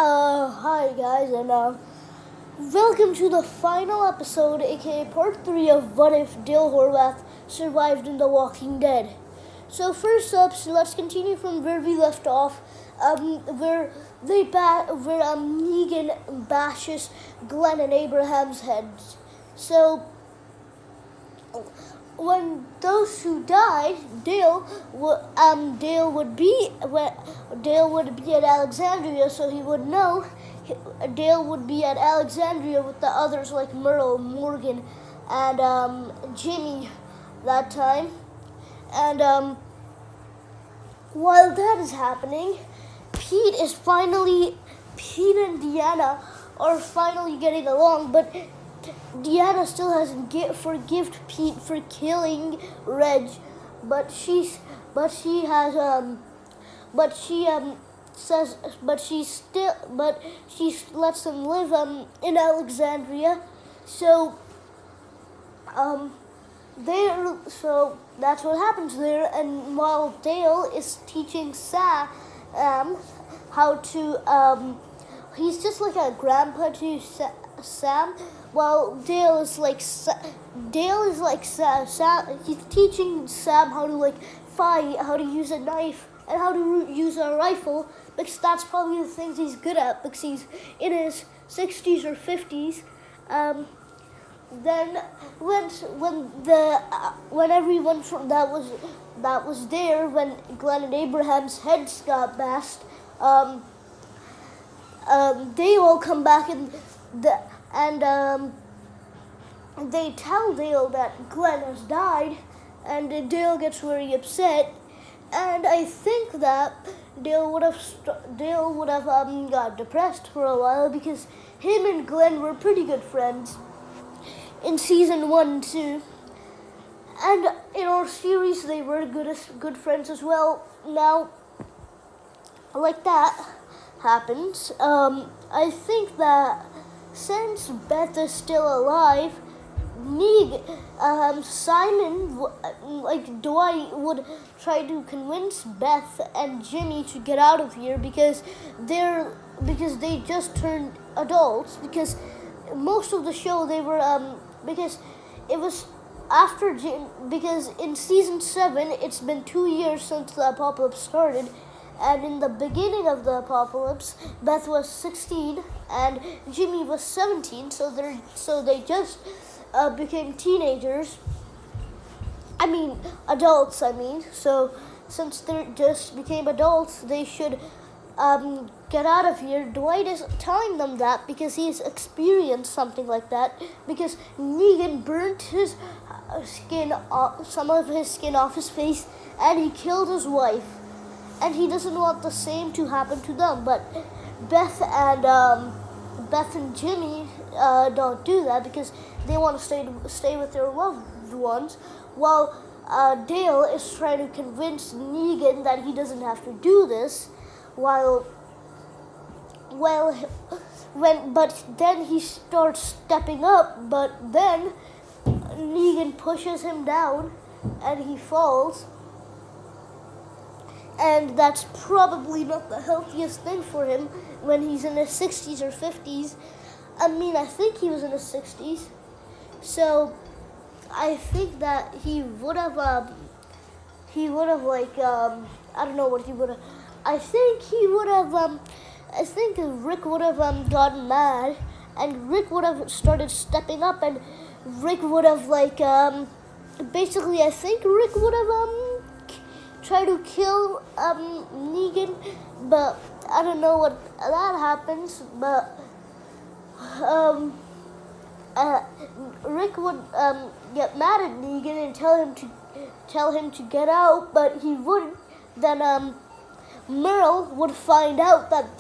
Hi guys, and welcome to the final episode, aka part 3 of What If Dale Horvath Survived in The Walking Dead. So first up, let's continue from where we left off, where Negan bashes Glenn and Abraham's heads. So when those who died, Dale would be at Alexandria, so he would know. Dale would be at Alexandria with the others like Merle, Morgan, and Jimmy that time. And while that is happening, Pete and Deanna are finally getting along, but Deanna still hasn't forgiven Pete for killing Reg, but she lets him live in Alexandria. So so that's what happens there. And while Dale is teaching Sam how to he's just like a grandpa to Sam. While Dale is like Sam, he's teaching Sam how to fight, how to use a knife, and how to use a rifle, because that's probably the things he's good at, because he's in his 60s or 50s. Then when everyone from that was there, when Glenn and Abraham's heads got bashed, they all come back and they tell Dale that Glenn has died, and Dale gets very upset. And I think that Dale would have got depressed for a while, because him and Glenn were pretty good friends in season 1 and 2, and in our series they were good friends as well. Now, like that happens, I think that since Beth is still alive, Simon, Dwight would try to convince Beth and Jimmy to get out of here, because they just turned adults. Because most of the show they were because it was because in season 7 it's been 2 years since the apocalypse started. And in the beginning of the apocalypse, Beth was 16 and Jimmy was 17, so they just became teenagers. Adults. So since they just became adults, they should get out of here. Dwight is telling them that because he's experienced something like that. Because Negan burnt his some of his skin off his face, and he killed his wife. And he doesn't want the same to happen to them. But Beth and Jimmy don't do that, because they want to stay with their loved ones, while Dale is trying to convince Negan that he doesn't have to do this. But then he starts stepping up. But then Negan pushes him down, and he falls. And that's probably not the healthiest thing for him when he's in his 60s or 50s. I think he was in his 60s. So I think that he would have I don't know what he would have. I think Rick would have gotten mad, and Rick would have started stepping up, and Rick would have basically I think Rick would have try to kill Negan, but I don't know what that happens. But Rick would get mad at Negan and tell him to get out, but he wouldn't. Then Merle would find out that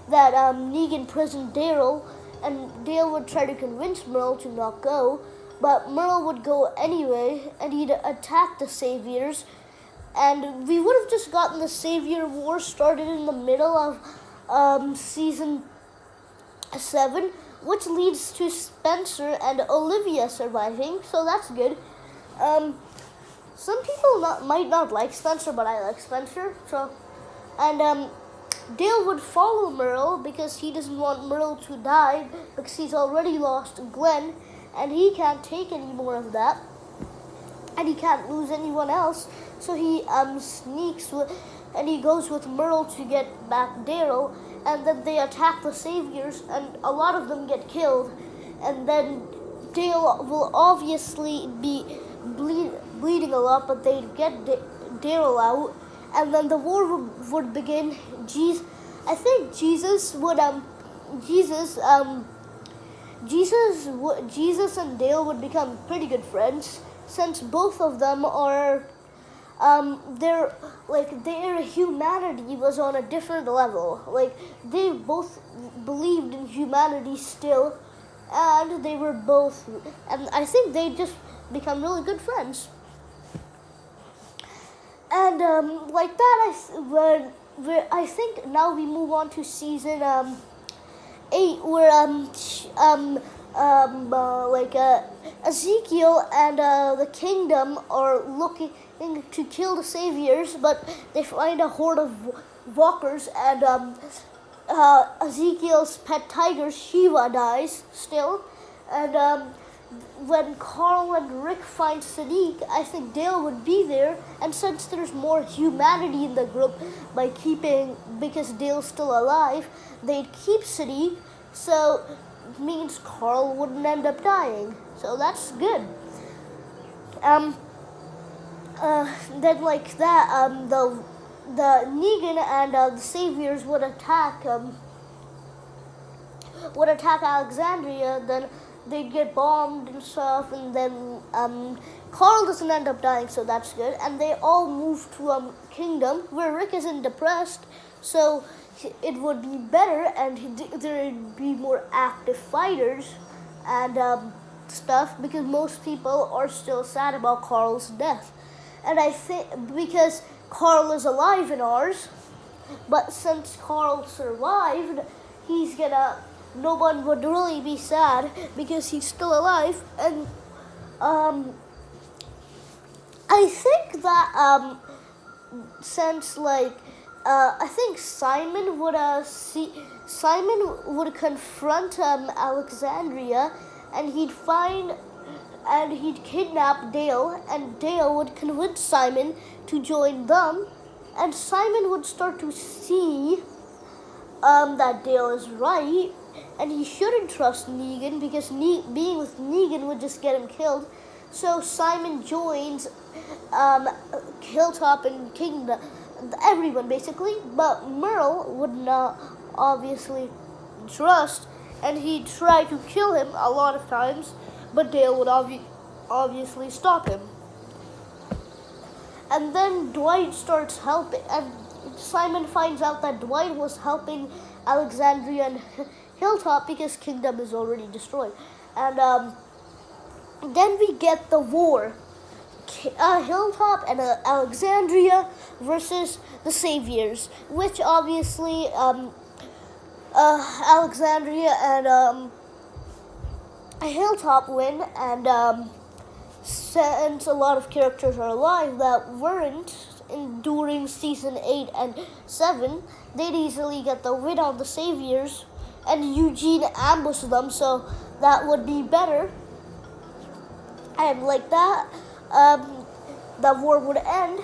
Negan prisoned Dale, and Dale would try to convince Merle to not go, but Merle would go anyway, and he'd attack the Saviors. And we would have just gotten the Savior War started in the middle of season 7, which leads to Spencer and Olivia surviving, so that's good. Some people might not like Spencer, but I like Spencer. So, and Dale would follow Merle because he doesn't want Merle to die because he's already lost Glenn and he can't take any more of that and he can't lose anyone else. So he sneaks and he goes with Merle to get back Daryl, and then they attack the Saviors and a lot of them get killed, and then Dale will obviously be bleeding a lot, but they get Daryl out, and then the war would begin. I think Jesus and Dale would become pretty good friends since both of them are their humanity was on a different level. Like they both believed in humanity still, and they were both, and I think they just become really good friends. And like that, I think now we move on to season 8, where Ezekiel and the kingdom are looking to kill the Saviors, but they find a horde of walkers, and Ezekiel's pet tiger Shiva dies still, and when Carl and Rick find Sadiq, I think Dale would be there, and since there's more humanity in the group because Dale's still alive, they'd keep Sadiq, so it means Carl wouldn't end up dying, so that's good. Then like that, the Negan and the Saviors would attack Alexandria. Then they'd get bombed and stuff, and then Carl doesn't end up dying, so that's good. And they all move to Kingdom, where Rick isn't depressed, so it would be better, and there'd be more active fighters and stuff, because most people are still sad about Carl's death. And I think because Carl is alive in ours, but since Carl survived, no one would really be sad because he's still alive. And I think that since I think Simon would confront Alexandria, and he'd kidnap Dale, and Dale would convince Simon to join them, and Simon would start to see that Dale is right, and he shouldn't trust Negan because being with Negan would just get him killed. So Simon joins Hilltop and Kingdom, everyone basically, but Merle would not obviously trust, and he'd try to kill him a lot of times, but Dale would obviously stop him. And then Dwight starts helping, and Simon finds out that Dwight was helping Alexandria and Hilltop because Kingdom is already destroyed. And then we get the war. Hilltop and Alexandria versus the Saviors, which obviously Alexandria and Hilltop win, and since a lot of characters are alive that weren't during season 8 and 7, they'd easily get the win on the Saviors, and Eugene ambushed them, so that would be better. And like that, the war would end,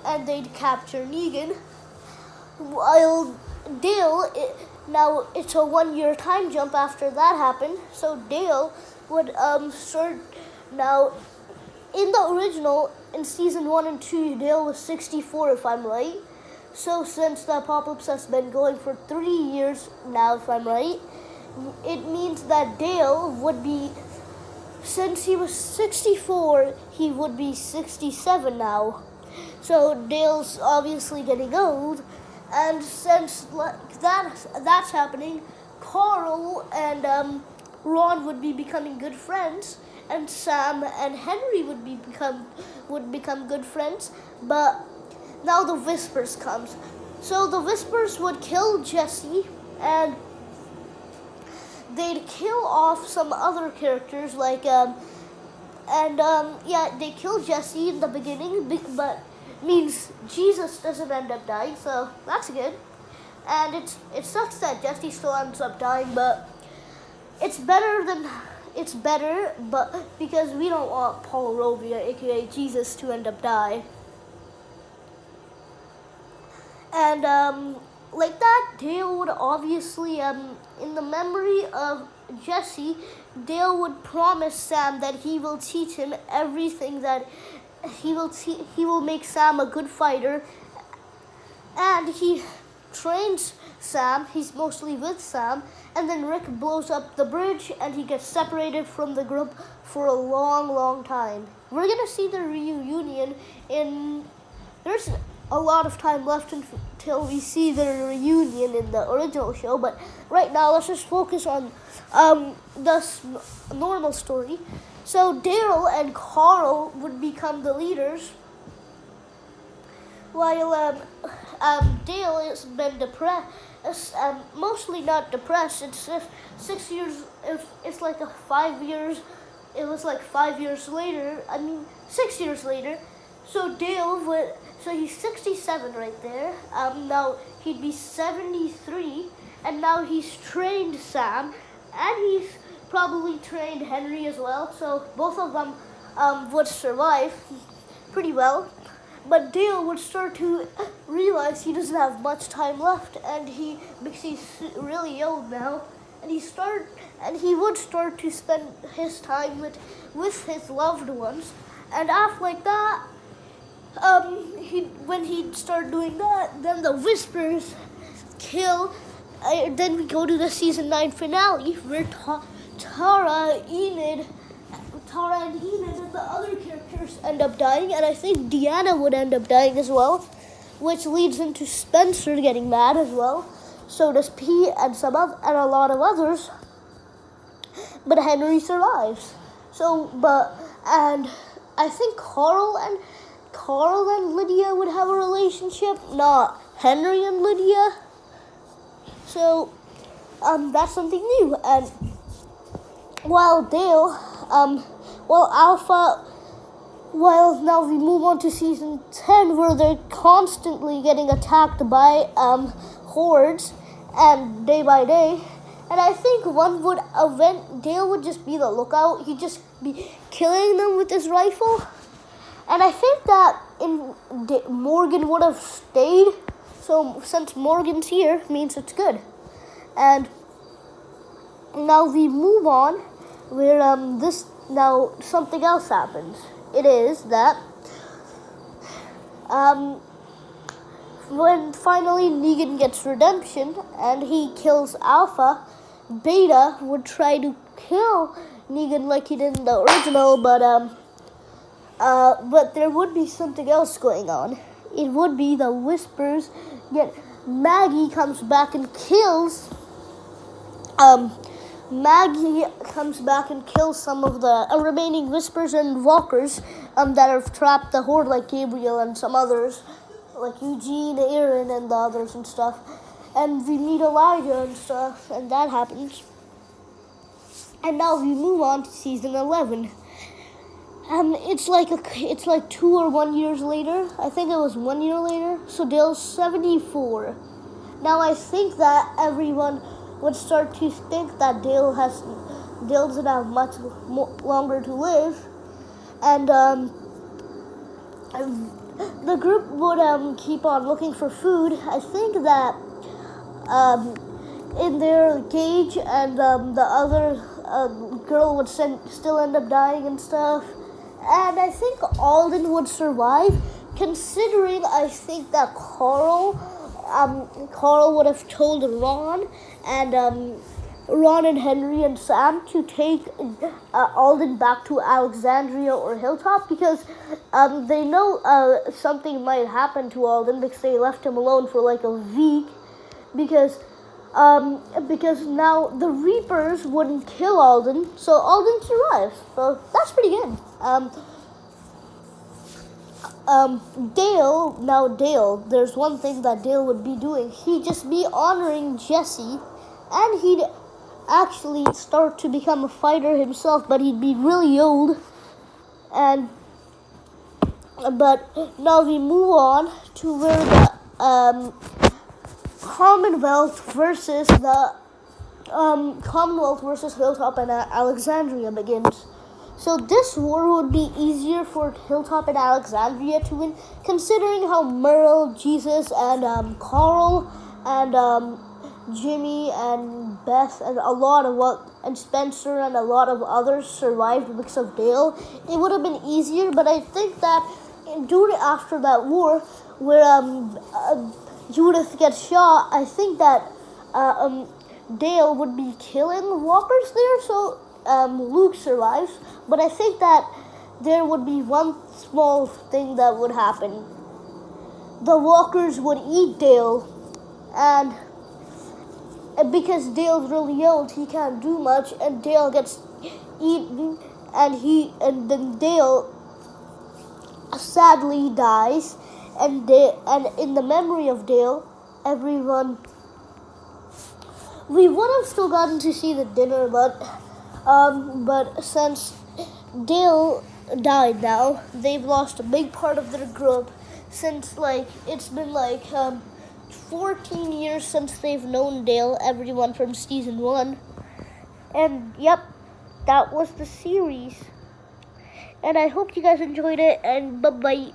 and they'd capture Negan. While Dale, now it's a 1-year time jump after that happened, so Dale would start. Now, in the original, in season 1 and 2, Dale was 64, if I'm right. So since the apocalypse has been going for 3 years now, if I'm right, it means that Dale would be, since he was 64, he would be 67 now. So Dale's obviously getting old, and since that's happening, Carl and Ron would be becoming good friends, and Sam and Henry would become good friends. But now the Whispers comes. So the Whispers would kill Jesse, and they'd kill off some other characters they kill Jesse in the beginning, but means Jesus doesn't end up dying, so that's good. and it sucks that Jesse still ends up dying, but it's better, but because we don't want Paul Rovia, aka Jesus, to end up die. And like that, Dale would obviously, in the memory of Jesse, Dale would promise Sam that he will teach him everything, that he will make Sam a good fighter, and he trains Sam. He's mostly with Sam, and then Rick blows up the bridge, and he gets separated from the group for a long, long time. We're gonna see the reunion there's a lot of time left until we see the reunion in the original show, but right now let's just focus on the normal story. So Daryl and Carl would become the leaders, while Dale has been depressed, mostly not depressed. It's just 6 years. It's like 5 years. It was like 5 years later. 6 years later. So So he's 67 right there. Now he'd be 73, and now he's trained Sam, and he's probably trained Henry as well. So both of them would survive pretty well. But Dale would start to realize he doesn't have much time left, and because he's really old now, and he would start to spend his time with his loved ones. And after like that, when he'd start doing that, then the Whispers kill. Then we go to the season 9 finale where Tara and Enid and the other characters end up dying, and I think Deanna would end up dying as well, which leads into Spencer getting mad as well. So does Pete and a lot of others. But Henry survives. And I think Carl and Lydia would have a relationship, not Henry and Lydia. So that's something new. And while now we move on to season 10, where they're constantly getting attacked by hordes, and day by day. And I think Dale would just be the lookout. He'd just be killing them with his rifle. And I think that Morgan would have stayed. So since Morgan's here, means it's good. And now we move on, where now something else happens. It is that when finally Negan gets redemption and he kills Alpha, Beta would try to kill Negan like he did in the original, but there would be something else going on. It would be the Whispers. Yet Maggie comes back and kills. Maggie comes back and kills some of the remaining Whispers and Walkers that have trapped the Horde, like Gabriel and some others, like Eugene, Aaron, and the others and stuff. And we meet Elijah and stuff, and that happens. And now we move on to season 11. It's like 2 or 1 years later. I think it was 1 year later. So Dale's 74. Now I think that everyone would start to think that Dale doesn't have much longer to live, and the group would keep on looking for food. I think that in their Gage and the other girl would still end up dying and stuff. And I think Alden would survive, considering I think that Carl would have told Ron and Henry and Sam to take Alden back to Alexandria or Hilltop, because they know something might happen to Alden because they left him alone for like a week, because now the Reapers wouldn't kill Alden, so Alden survives. So that's pretty good. Dale, there's one thing that Dale would be doing. He'd just be honoring Jesse, and he'd actually start to become a fighter himself, but he'd be really old. But now we move on to where Commonwealth versus the Commonwealth versus Hilltop and Alexandria begins. So this war would be easier for Hilltop and Alexandria to win, considering how Merle, Jesus, and Carl, and Jimmy, and Beth, and and Spencer, and a lot of others survived because of Dale. It would have been easier, but I think that after that war, where Judith gets shot, I think that Dale would be killing walkers there, so Luke survives. But I think that there would be one small thing that would happen. The walkers would eat Dale, and because Dale's really old, he can't do much, and Dale gets eaten, and then Dale sadly dies, and in the memory of Dale, we would have still gotten to see the dinner, but since Dale died now, they've lost a big part of their group, since it's been 14 years since they've known Dale, everyone from season 1. And yep, that was the series. And I hope you guys enjoyed it, and bye-bye.